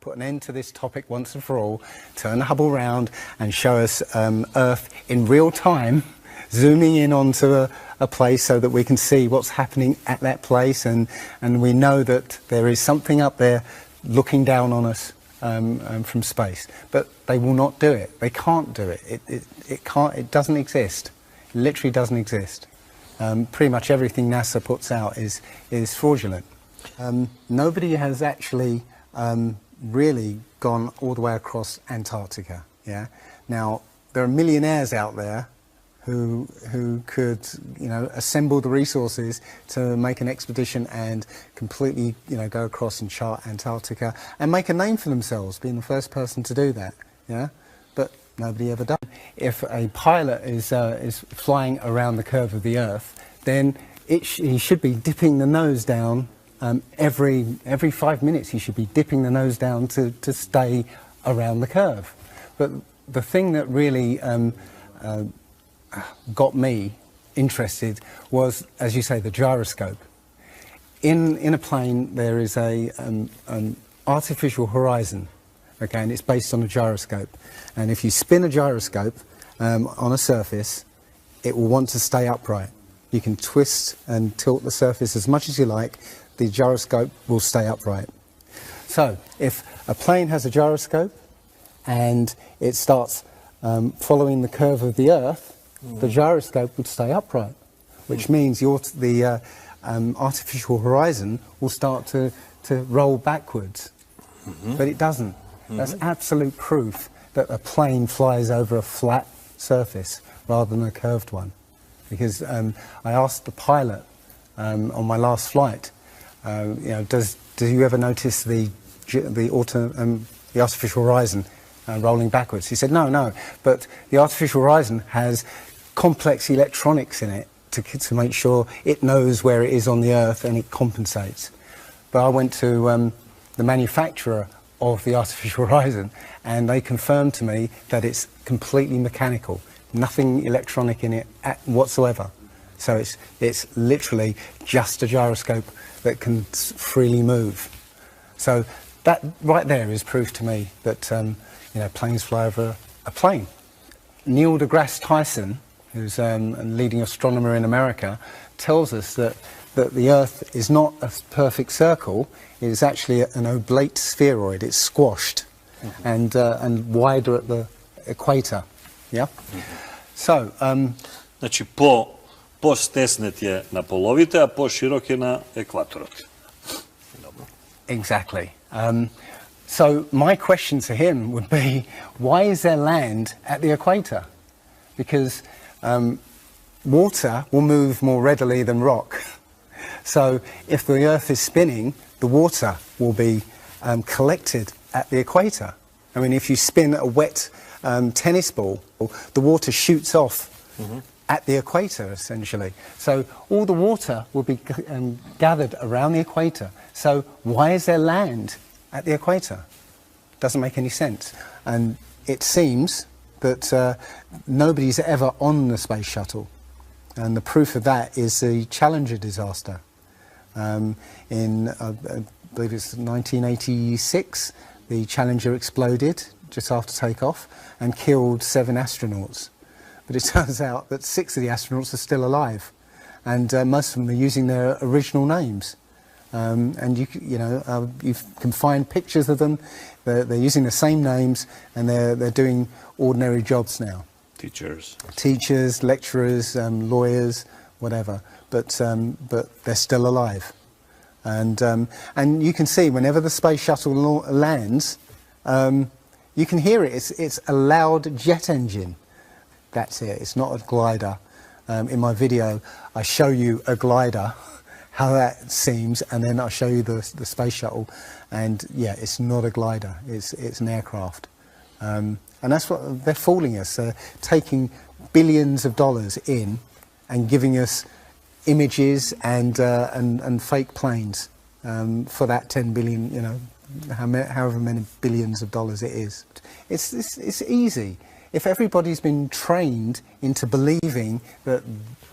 put an end to this topic once and for all, turn the Hubble round and show us Earth in real time, zooming in onto a place so that we can see what's happening at that place, and we know that there is something up there looking down on us from space. But they will not do it. They can't do it. It doesn't exist. It literally doesn't exist. Pretty much everything NASA puts out is fraudulent. Nobody has actually really gone all the way across Antarctica. Yeah. Now there are millionaires out there who could, you know, assemble the resources to make an expedition and completely, you know, go across and chart Antarctica and make a name for themselves, being the first person to do that. Yeah. But nobody ever does. If a pilot is flying around the curve of the Earth, then he should be dipping the nose down every 5 minutes. He should be dipping the nose down to stay around the curve. But the thing that really got me interested was, as you say, the gyroscope. In a plane there is an artificial horizon. Okay, and it's based on a gyroscope. And if you spin a gyroscope on a surface, it will want to stay upright. You can twist and tilt the surface as much as you like, the gyroscope will stay upright. So, if a plane has a gyroscope and it starts following the curve of the Earth, the gyroscope would stay upright, which means the artificial horizon will start to roll backwards. But it doesn't. That's absolute proof that a plane flies over a flat surface rather than a curved one. Because I asked the pilot on my last flight, you know, do you ever notice the artificial horizon rolling backwards? He said, no, but the artificial horizon has complex electronics in it to make sure it knows where it is on the Earth and it compensates. But I went to the manufacturer of the artificial horizon, and they confirmed to me that it's completely mechanical, nothing electronic in it whatsoever. So it's literally just a gyroscope that can freely move. So that right there is proof to me that you know, planes fly over a plane. Neil deGrasse Tyson, who's a leading astronomer in America, tells us that the Earth is not a perfect circle. It is actually an oblate spheroid. It's squashed and wider at the equator. Yeah. So. Znači po stesnet je na polovite, a po širok je na ekvatorovite. Exactly. So my question to him would be, why is there land at the equator? Because water will move more readily than rock. So if the Earth is spinning, the water will be collected at the equator. I mean, if you spin a wet tennis ball, the water shoots off at the equator, essentially. So all the water will be gathered around the equator. So why is there land at the equator? Doesn't make any sense. And it seems that nobody's ever on the space shuttle. And the proof of that is the Challenger disaster. In, I believe it's 1986, the Challenger exploded just after takeoff and killed 7 astronauts. But it turns out that 6 of the astronauts are still alive, and most of them are using their original names. And you can find pictures of them. They're using the same names, and they're doing ordinary jobs now. Teachers, lecturers, lawyers, whatever. But they're still alive. And you can see whenever the space shuttle lands, you can hear it. It's a loud jet engine. That's it. It's not a glider. In my video, I show you a glider, how that seems, and then I show you the space shuttle. And yeah, it's not a glider. It's an aircraft. And that's what they're fooling us. They're taking billions of dollars in and giving us images and fake planes for that 10 billion, you know, however many billions of dollars it is. It's easy. If everybody's been trained into believing that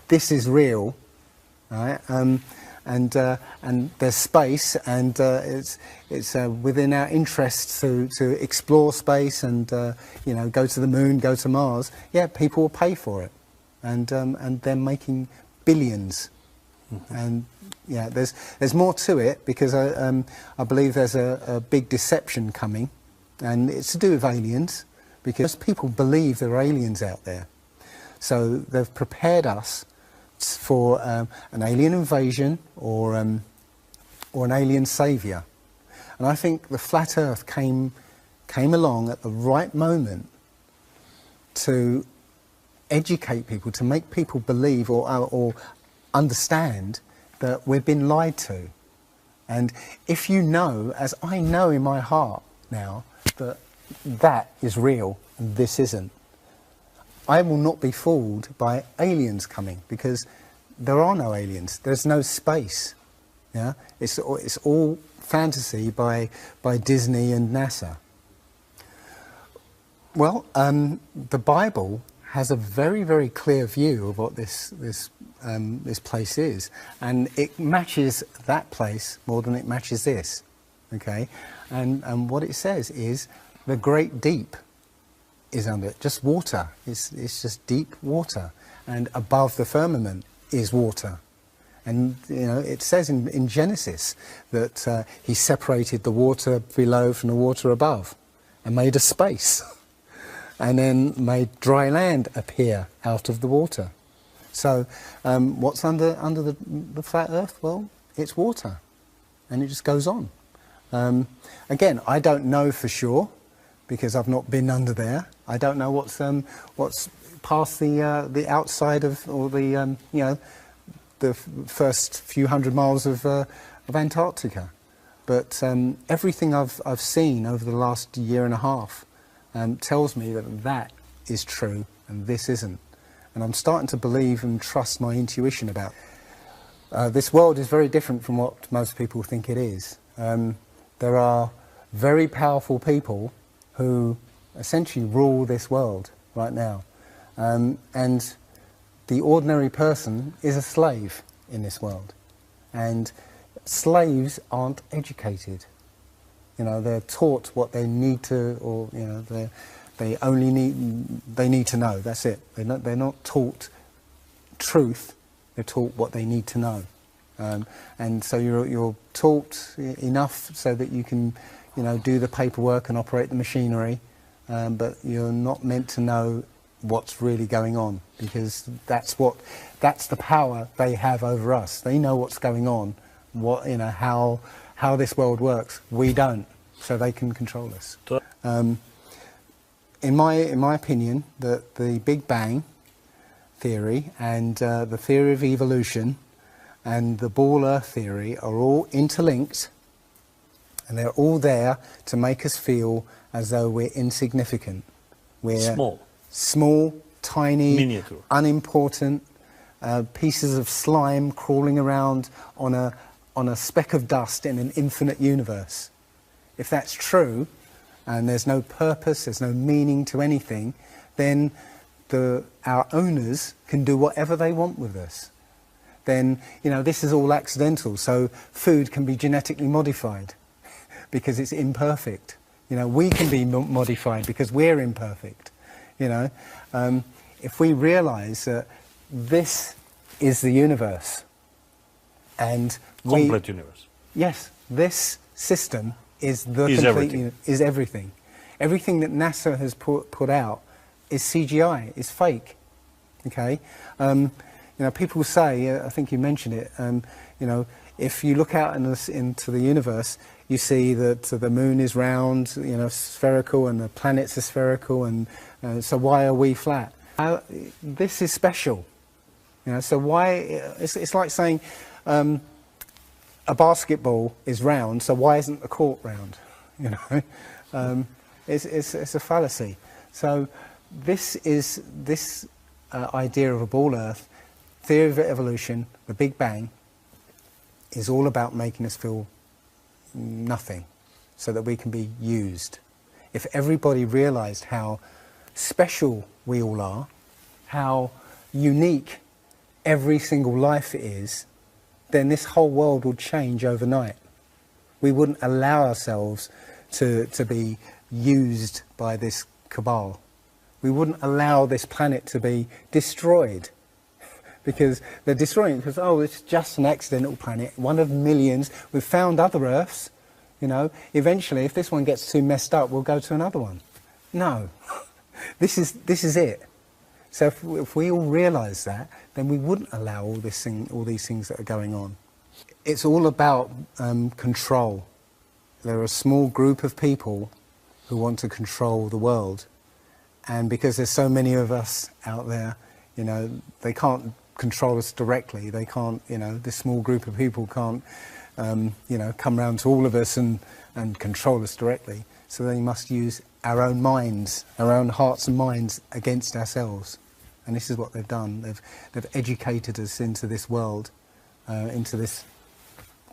this is real, right, and there's space, and it's within our interests to explore space and you know, go to the moon, go to Mars. Yeah, people will pay for it, and they're making billions. And yeah, there's more to it, because I believe there's a big deception coming, and it's to do with aliens, because people believe there are aliens out there. So they've prepared us for an alien invasion or an alien saviour. And I think the flat Earth came along at the right moment to educate people, to make people believe or understand that we've been lied to. And if you know, as I know in my heart now, that that is real and this isn't, I will not be fooled by aliens coming, because there are no aliens. There's no space. Yeah, it's all fantasy by Disney and NASA. Well, the Bible has a very, very clear view of what this place is, and it matches that place more than it matches this. Okay, and what it says is the great deep is under it, just water. It's just deep water, and above the firmament is water. And you know, it says in Genesis that he separated the water below from the water above and made a space and then made dry land appear out of the water. So what's under the flat earth? Well, it's water, and it just goes on. Again, I don't know for sure, because I've not been under there. I don't know what's past the outside of, or the you know, the first few hundred miles of Antarctica. But everything I've seen over the last year and a half tells me that that is true and this isn't. And I'm starting to believe and trust my intuition about it. This world is very different from what most people think it is. There are very powerful people who essentially rule this world right now. And the ordinary person is a slave in this world. And slaves aren't educated. You know, they're taught what they need to, or you know, they need to know. That's it. They're not taught truth. They're taught what they need to know. And so you're taught enough so that you can, you know, do the paperwork and operate the machinery, but you're not meant to know what's really going on, because that's the power they have over us. They know what's going on, what, you know, how this world works. We don't, so they can control us. In my opinion, the Big Bang theory and the theory of evolution and the ball Earth theory are all interlinked, and they're all there to make us feel as though we're insignificant. We're small, tiny, miniature, unimportant pieces of slime crawling around on a speck of dust in an infinite universe. If that's true, and there's no purpose, there's no meaning to anything, then our owners can do whatever they want with us. Then, you know, this is all accidental, so food can be genetically modified because it's imperfect. You know, we can be modified because we're imperfect. You know, if we realise that this is the universe, and complete universe. Yes, this system is everything. Is everything. Everything that NASA has put out is CGI, is fake. Okay, you know, people say, I think you mentioned it. You know, if you look out into the universe, you see that the moon is round, you know, spherical, and the planets are spherical, and so why are we flat? This is special. You know, so why? It's like saying a basketball is round, so why isn't the court round? You know, it's a fallacy. So this idea of a ball Earth, theory of evolution, the Big Bang, is all about making us feel nothing, so that we can be used. If everybody realised how special we all are, how unique every single life is, then this whole world would change overnight. We wouldn't allow ourselves to be used by this cabal. We wouldn't allow this planet to be destroyed, because they're destroying it because, oh, it's just an accidental planet, one of millions. We've found other Earths, you know. Eventually, if this one gets too messed up, we'll go to another one. No, this is it. So if we all realise that, then we wouldn't allow all these things that are going on. It's all about control. There are a small group of people who want to control the world. And because there's so many of us out there, you know, they can't control us directly. They can't, you know, this small group of people can't, you know, come round to all of us and control us directly. So they must use our own minds, our own hearts and minds against ourselves. And this is what they've done. They've educated us into this world, into this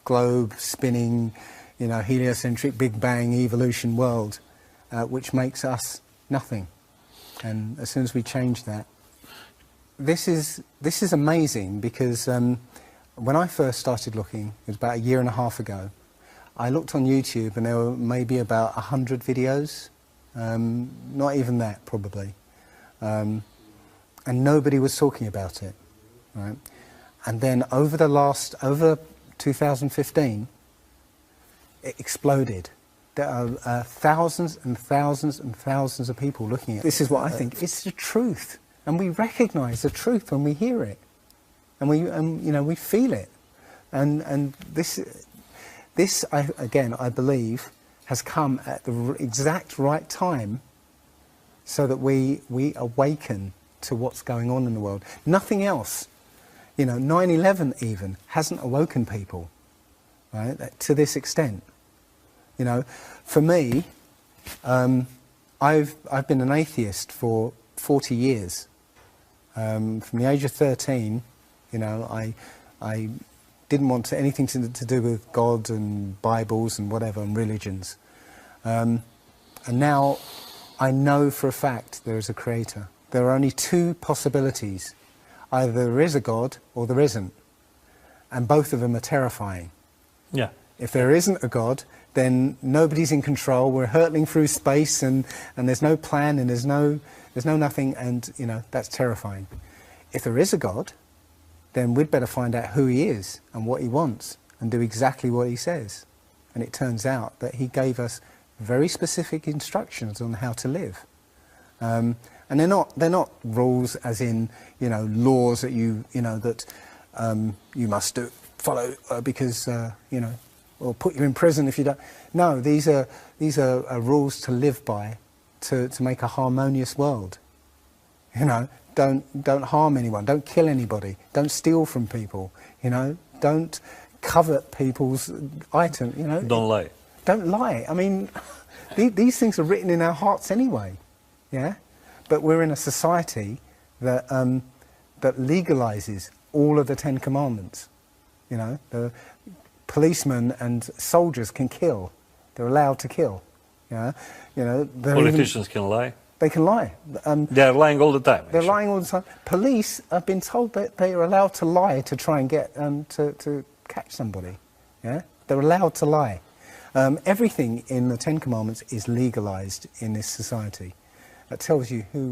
globe spinning, you know, heliocentric Big Bang evolution world, which makes us nothing. And as soon as we change that, this is amazing, because when I first started looking, it was about a year and a half ago, I looked on YouTube and there were maybe about 100 videos, not even that probably, and nobody was talking about it, right? And then over 2015, it exploded. There are thousands and thousands and thousands of people looking at it. This is what I think. It's the truth, and we recognise the truth when we hear it, and you know, we feel it, and this I believe has come at the exact right time, so that we awaken to what's going on in the world. Nothing else, you know, 9/11 even hasn't awoken people, right, to this extent. You know, for me, I've been an atheist for 40 years. From the age of 13, you know, I didn't want anything to do with God and Bibles and whatever and religions. And now I know for a fact there is a creator. There are only two possibilities. Either there is a God or there isn't. And both of them are terrifying. Yeah. If there isn't a God, then nobody's in control. We're hurtling through space, and there's no plan, and there's no nothing, and you know, that's terrifying. If there is a God, then we'd better find out who he is and what he wants, and do exactly what he says. And it turns out that he gave us very specific instructions on how to live. And they're not rules as in, you know, laws that you know that you must follow because you know, or put you in prison if you don't. No, these are rules to live by, to make a harmonious world. You know, don't harm anyone, don't kill anybody, don't steal from people. You know, don't covet people's items. You know, Don't lie. Don't lie. I mean, these things are written in our hearts anyway. Yeah, but we're in a society that that legalizes all of the 10 Commandments. You know, the policemen and soldiers can kill. They're allowed to kill. Yeah, you know. Politicians can lie. They can lie. They are lying all the time. They're lying all the time. Police have been told that they are allowed to lie to try and get to catch somebody. Yeah, they're allowed to lie. Everything in the 10 Commandments is legalized in this society. That tells you who